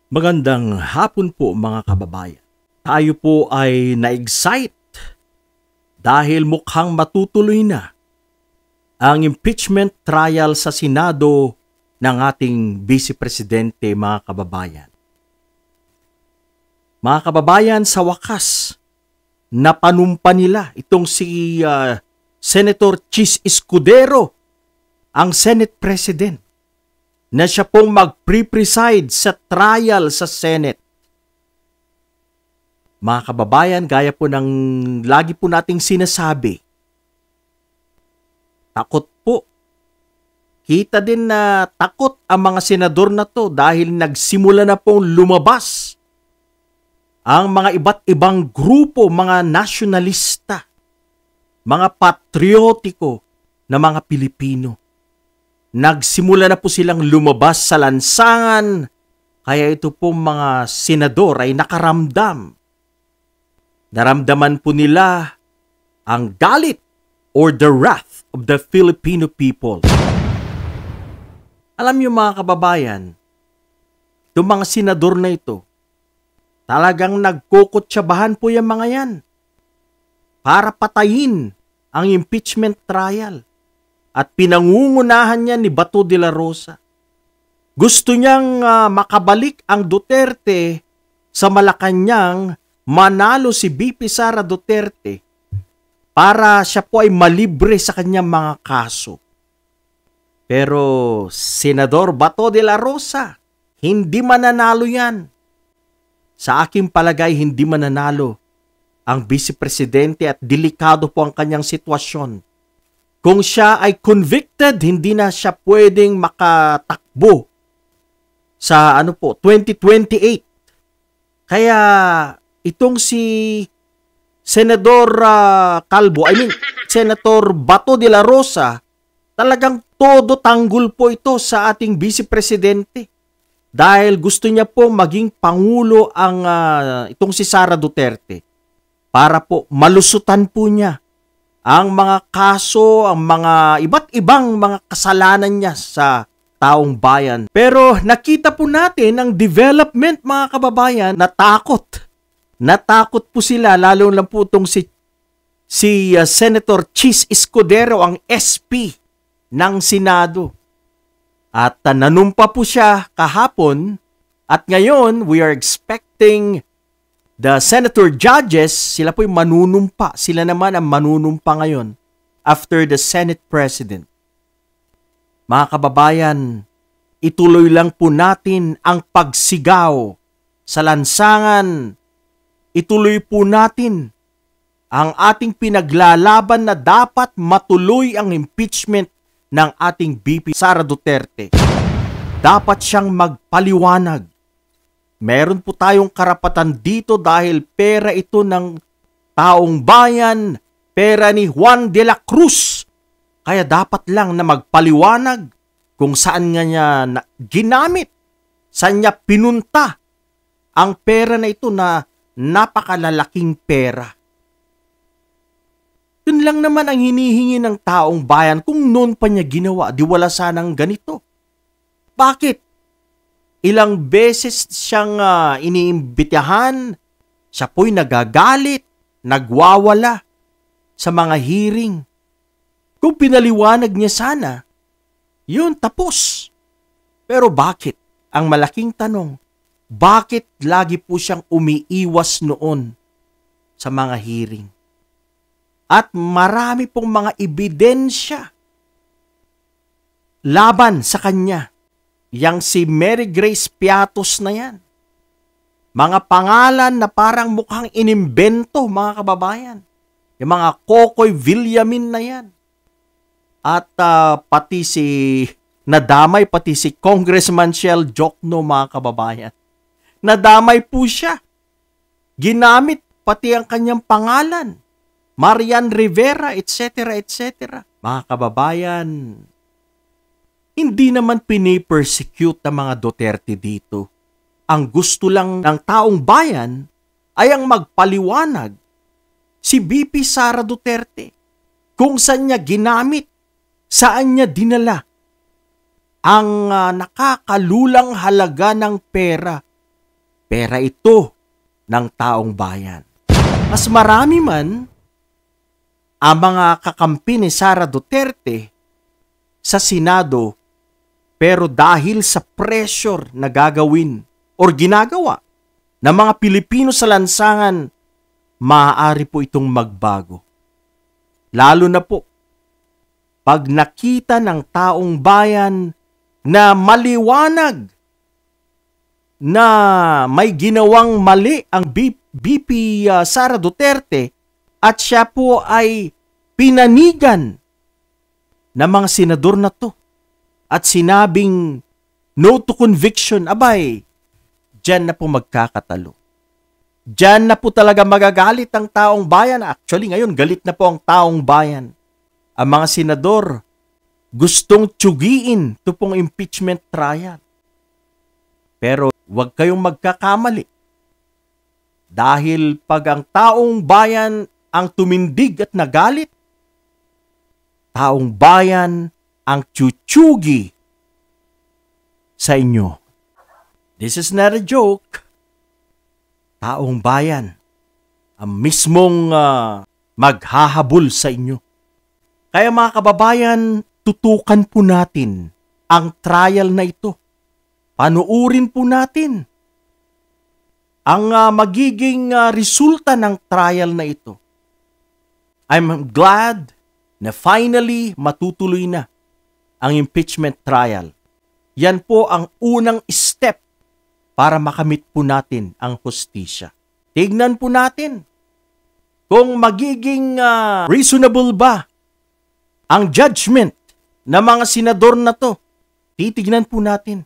Magandang hapon po mga kababayan. Tayo po ay na-excite dahil mukhang matutuloy na ang impeachment trial sa Senado ng ating Vice Presidente mga kababayan. Mga kababayan, sa wakas, napanumpa nila itong si Senator Chis Escudero, ang Senate President, na siya pong mag-pre-preside sa trial sa Senate. Mga kababayan, gaya po ng lagi po nating sinasabi, takot po. Kita din na takot ang mga senador na to dahil nagsimula na pong lumabas ang mga iba't ibang grupo, mga nasyonalista, mga patriotiko na mga Pilipino. Nagsimula na po silang lumabas sa lansangan, kaya ito pong mga senador ay nakaramdam. Naramdaman po nila ang galit or the wrath of the Filipino people. Alam niyo mga kababayan, itong mga senador na ito, talagang nagkukutsabahan po yung mga yan para patayin ang impeachment trial. At pinangungunahan niya ni Bato de la Rosa. Gusto niyang makabalik ang Duterte sa Malacanang, manalo si BP Sara Duterte para siya po ay malibre sa kanyang mga kaso. Pero Senador Bato de la Rosa, hindi mananalo yan. Sa aking palagay, hindi mananalo ang Vice Presidente at delikado po ang kanyang sitwasyon. Kung siya ay convicted, hindi na siya pwedeng makatakbo sa 2028. Kaya itong si Senador Senator Bato de la Rosa, talagang todo tanggol po ito sa ating Vice Presidente. Dahil gusto niya po maging Pangulo ang itong si Sara Duterte para po malusutan po niya ang mga kaso, ang mga iba't ibang mga kasalanan niya sa taong bayan. Pero nakita po natin ang development mga kababayan, natakot. Natakot po sila, lalo lang po itong si Senator Chis Escudero, ang SP ng Senado. At nanumpa po siya kahapon at ngayon we are expecting the senator judges, sila po'y manunumpa. Sila naman ang manunumpa ngayon after the Senate President. Mga kababayan, ituloy lang po natin ang pagsigaw sa lansangan. Ituloy po natin ang ating pinaglalaban na dapat matuloy ang impeachment ng ating BP Sara Duterte. Dapat siyang magpaliwanag. Meron po tayong karapatan dito dahil pera ito ng taong bayan, pera ni Juan de la Cruz. Kaya dapat lang na magpaliwanag kung saan nga niya ginamit, saan niya pinunta ang pera na ito na napakalalaking pera. Yun lang naman ang hinihingi ng taong bayan kung noon pa niya ginawa, di wala sanang ganito. Bakit? Ilang beses siyang iniimbitahan, siya po'y nagagalit, nagwawala sa mga hearing. Kung pinaliwanag niya sana, yun tapos. Pero bakit? Ang malaking tanong, bakit lagi po siyang umiiwas noon sa mga hearing? At marami pong mga ebidensya laban sa kanya. Yang si Mary Grace Piatos na yan. Mga pangalan na parang mukhang inimbento, mga kababayan. Yung mga Kokoy Villamin na yan. At pati si Congressman Shell Jokno, mga kababayan. Nadamay po siya. Ginamit pati ang kanyang pangalan. Marian Rivera, etc., etc. Mga kababayan, hindi naman pinipersecute ang mga Duterte dito. Ang gusto lang ng taong bayan ay ang magpaliwanag si BP Sara Duterte kung saan niya ginamit, saan niya dinala ang nakakalulang halaga ng pera Pera ito ng taong bayan. Mas marami man ang mga kakampi ni Sara Duterte sa Senado, pero dahil sa pressure na gagawin or ginagawa ng mga Pilipino sa lansangan, maaari po itong magbago. Lalo na po pag nakita ng taong bayan na maliwanag na may ginawang mali ang VP Sara Duterte at siya po ay pinanigan ng mga senador na to at sinabing no to conviction, abay, dyan na po magkakatalo. Dyan na po talaga magagalit ang taong bayan. Actually, ngayon, galit na po ang taong bayan. Ang mga senador gustong tsugiin ito pong impeachment trial. Pero huwag kayong magkakamali. Dahil pag ang taong bayan ang tumindig at nagalit, taong bayan ang tsutyugi sa inyo. This is not a joke. Taong bayan ang mismong maghahabol sa inyo. Kaya mga kababayan, tutukan po natin ang trial na ito. Panuurin po natin ang magiging resulta ng trial na ito. I'm glad na finally matutuloy na ang impeachment trial. Yan po ang unang step para makamit po natin ang hustisya. Tignan po natin kung magiging reasonable ba ang judgment ng mga senador na to. Titignan po natin.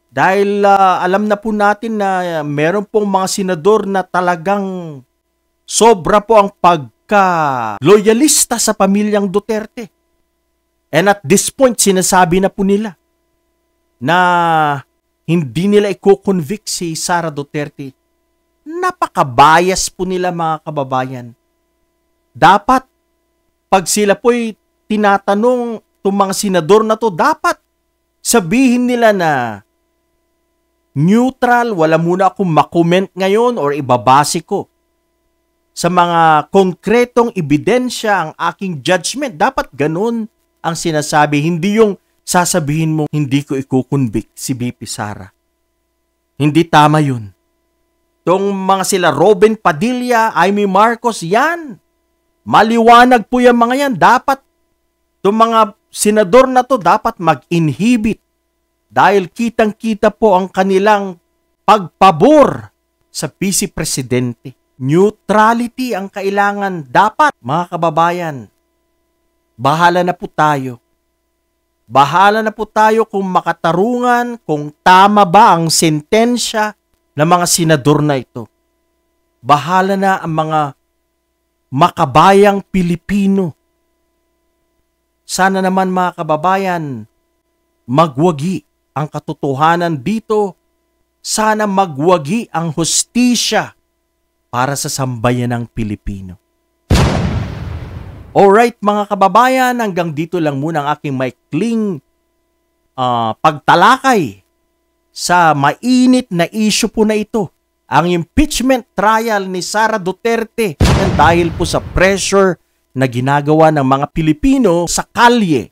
Dahil alam na po natin na meron pong mga senador na talagang sobra po ang pagka-loyalista sa pamilyang Duterte. And at this point, sinasabi na po nila na hindi nila i-convict si Sara Duterte. Napaka-bias po nila mga kababayan. Dapat, pag sila po'y tinatanong itong mga senador na to, dapat sabihin nila na neutral, wala muna akong makomment ngayon or ibabase ko sa mga konkretong ebidensya ang aking judgment. Dapat ganun ang sinasabi, hindi yung sasabihin mo, hindi ko ikukonvict si VP Sara. Hindi tama yun. Itong mga sila Robin Padilla, Amy Marcos, yan. Maliwanag po yung mga yan. Dapat, itong mga senador na to, dapat mag-inhibit. Dahil kitang-kita po ang kanilang pagpabor sa Vice Presidente. Neutrality ang kailangan. Dapat, mga kababayan, bahala na po tayo. Bahala na po tayo kung makatarungan, kung tama ba ang sentensya ng mga senador na ito. Bahala na ang mga makabayang Pilipino. Sana naman mga kababayan, magwagi ang katotohanan dito. Sana magwagi ang hustisya para sa sambayan ng Pilipino. Alright mga kababayan, hanggang dito lang muna ang aking maikling pagtalakay sa mainit na issue po na ito. Ang impeachment trial ni Sara Duterte dahil po sa pressure na ginagawa ng mga Pilipino sa kalye